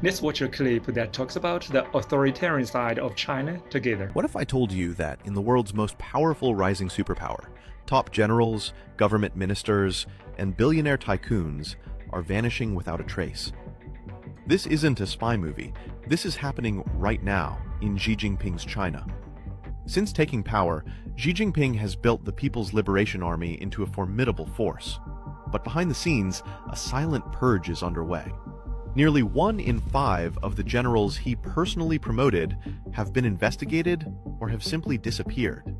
Let's watch a clip that talks about the authoritarian side of China together. What if I told you that in the world's most powerful rising superpower, top generals, government ministers, and billionaire tycoons are vanishing without a trace? This isn't a spy movie. This is happening right now in Xi Jinping's China. Since taking power, Xi Jinping has built the People's Liberation Army into a formidable force. But behind the scenes, a silent purge is underway. Nearly 1 in 5 of the generals he personally promoted have been investigated or have simply disappeared.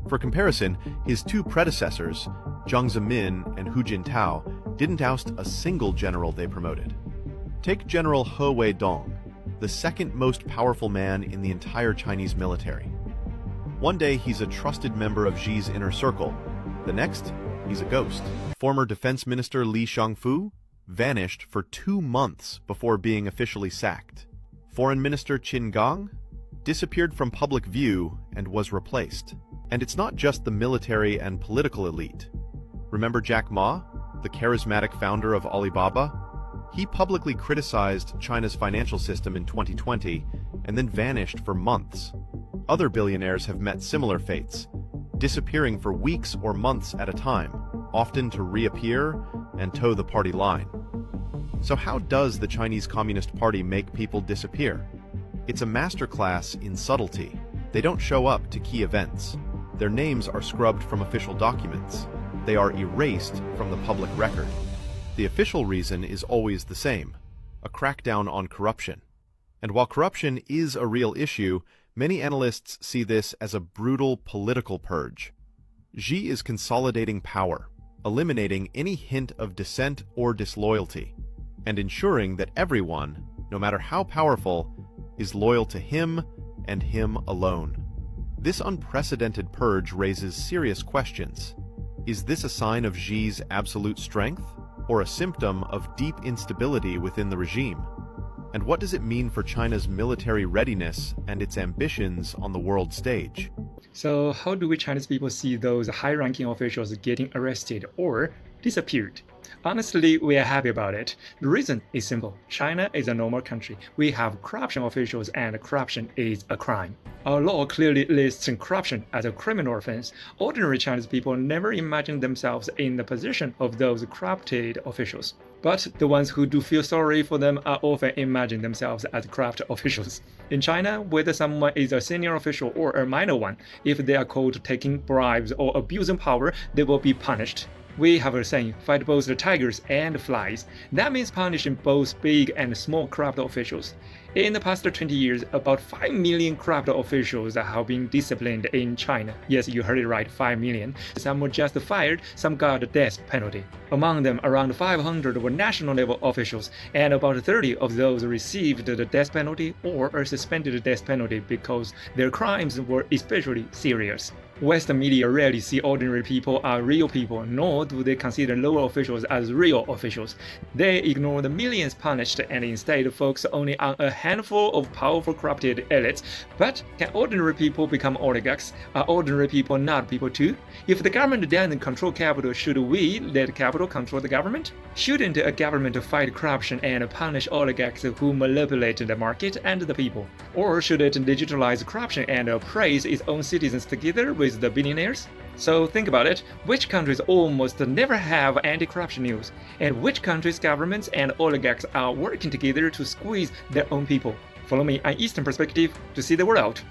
For comparison, his 2 predecessors, Jiang Zemin and Hu Jintao, didn't oust a single general they promoted. Take General He Weidong, the second most powerful man in the entire Chinese military. One day he's a trusted member of Xi's inner circle. The next, he's a ghost. Former Defense Minister Li Shangfu vanished for 2 months before being officially sacked. Foreign Minister Qin Gang disappeared from public view and was replaced. And it's not just the military and political elite. Remember Jack Ma, the charismatic founder of Alibaba? He publicly criticized China's financial system in 2020 and then vanished for months. Other billionaires have met similar fates, disappearing for weeks or months at a time, often to reappear and toe the party line. So how does the Chinese Communist Party make people disappear? It's a masterclass in subtlety. They don't show up to key events. Their names are scrubbed from official documents. They are erased from the public record. The official reason is always the same: a crackdown on corruption. And while corruption is a real issue, many analysts see this as a brutal political purge. Xi is consolidating power, eliminating any hint of dissent or disloyalty, and ensuring that everyone, no matter how powerful, is loyal to him and him alone. This unprecedented purge raises serious questions. Is this a sign of Xi's absolute strength, or a symptom of deep instability within the regime? And what does it mean for China's military readiness and its ambitions on the world stage? So how do we Chinese people see those high-ranking officials getting arrested or disappeared? Honestly, we are happy about it. The reason is simple. China is a normal country. We have corruption officials and corruption is a crime. Our law clearly lists corruption as a criminal offense. Ordinary Chinese people never imagine themselves in the position of those corrupted officials. But the ones who do feel sorry for them are often imagine themselves as corrupt officials. In China, whether someone is a senior official or a minor one, if they are caught taking bribes or abusing power, they will be punished. We have a saying, fight both the tigers and the flies. That means punishing both big and small corrupt officials. In the past 20 years, about 5 million corrupt officials have been disciplined in China. Yes, you heard it right, 5 million. Some were just fired, some got a death penalty. Among them, around 500 were national-level officials, and about 30 of those received the death penalty or a suspended death penalty because their crimes were especially serious. Western media rarely see ordinary people as real people, nor do they consider lower officials as real officials. They ignore the millions punished and instead focus only on a handful of powerful corrupted elites. But can ordinary people become oligarchs? Are ordinary people not people too? If the government doesn't control capital, should we let capital control the government? Shouldn't a government fight corruption and punish oligarchs who manipulate the market and the people? Or should it legitimize corruption and praise its own citizens together with the billionaires? So think about it. Which countries almost never have anti-corruption news? And which countries' governments and oligarchs are working together to squeeze their own people? Follow me on Eastern Perspective to see the world out.